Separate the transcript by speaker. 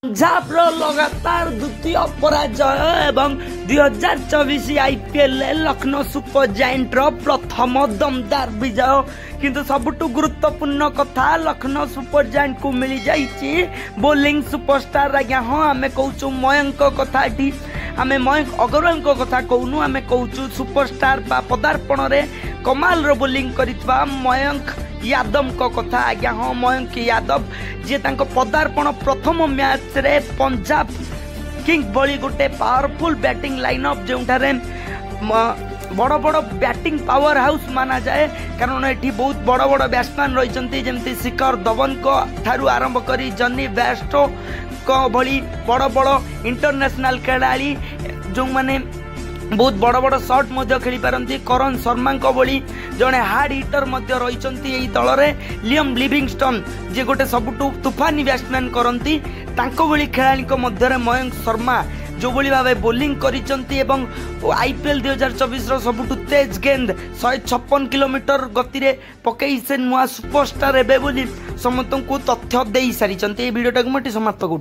Speaker 1: पंजाब लगातार द्वितीय पराजय एवं 2024 आईपीएल लखनऊ सुपर जायंट प्रथम दमदार विजय किंतु सबुठु गुरुत्वपूर्ण कथा लखनऊ सुपर जायंट को मिल जाइए बोलिंग सुपरस्टार आज्ञा। हाँ आम कहूँ मयंक कथा आम मयंक अग्रवाल कथा कहूनु आम कहूँ सुपरस्टार पदार्पण रे कमाल रो बोलिंग करितबा मयंक यादव को कथा आज्ञा। हाँ मयंक यादव जी पदार्पण प्रथम मैच रे पंजाब किंग भली गोटे पावरफुल बैटिंग लाइनअप जो बड़ बड़ बैटिंग पावर हाउस माना जाए कारण ये बहुत बड़ बड़ बैट्समैन रही जमती शिखर धवन को ठारू आरंभ करी जॉनी बेयरस्टो को भली बड़ बड़ इंटरनेशनल खिलाड़ी जो माने बहुत बड़ बड़ शॉट खेली पारती करण शर्मा भली जड़े हार्ड हिटर रही दल में लियम लिविंगस्टन जे गोटे सबुठु तुफानी बैट्समैन करती भली खेलाड़ी मध्य मयंक शर्मा जो भली भाव बोलिंग करिसंती एवं आईपीएल 2024 सबुठु तेज गेंद 156 किलोमीटर गति रे पकई से नुआ सुपरस्टार एबे बोली समस्त को तथ्य दे सारी वीडियो टाक समाप्त कर।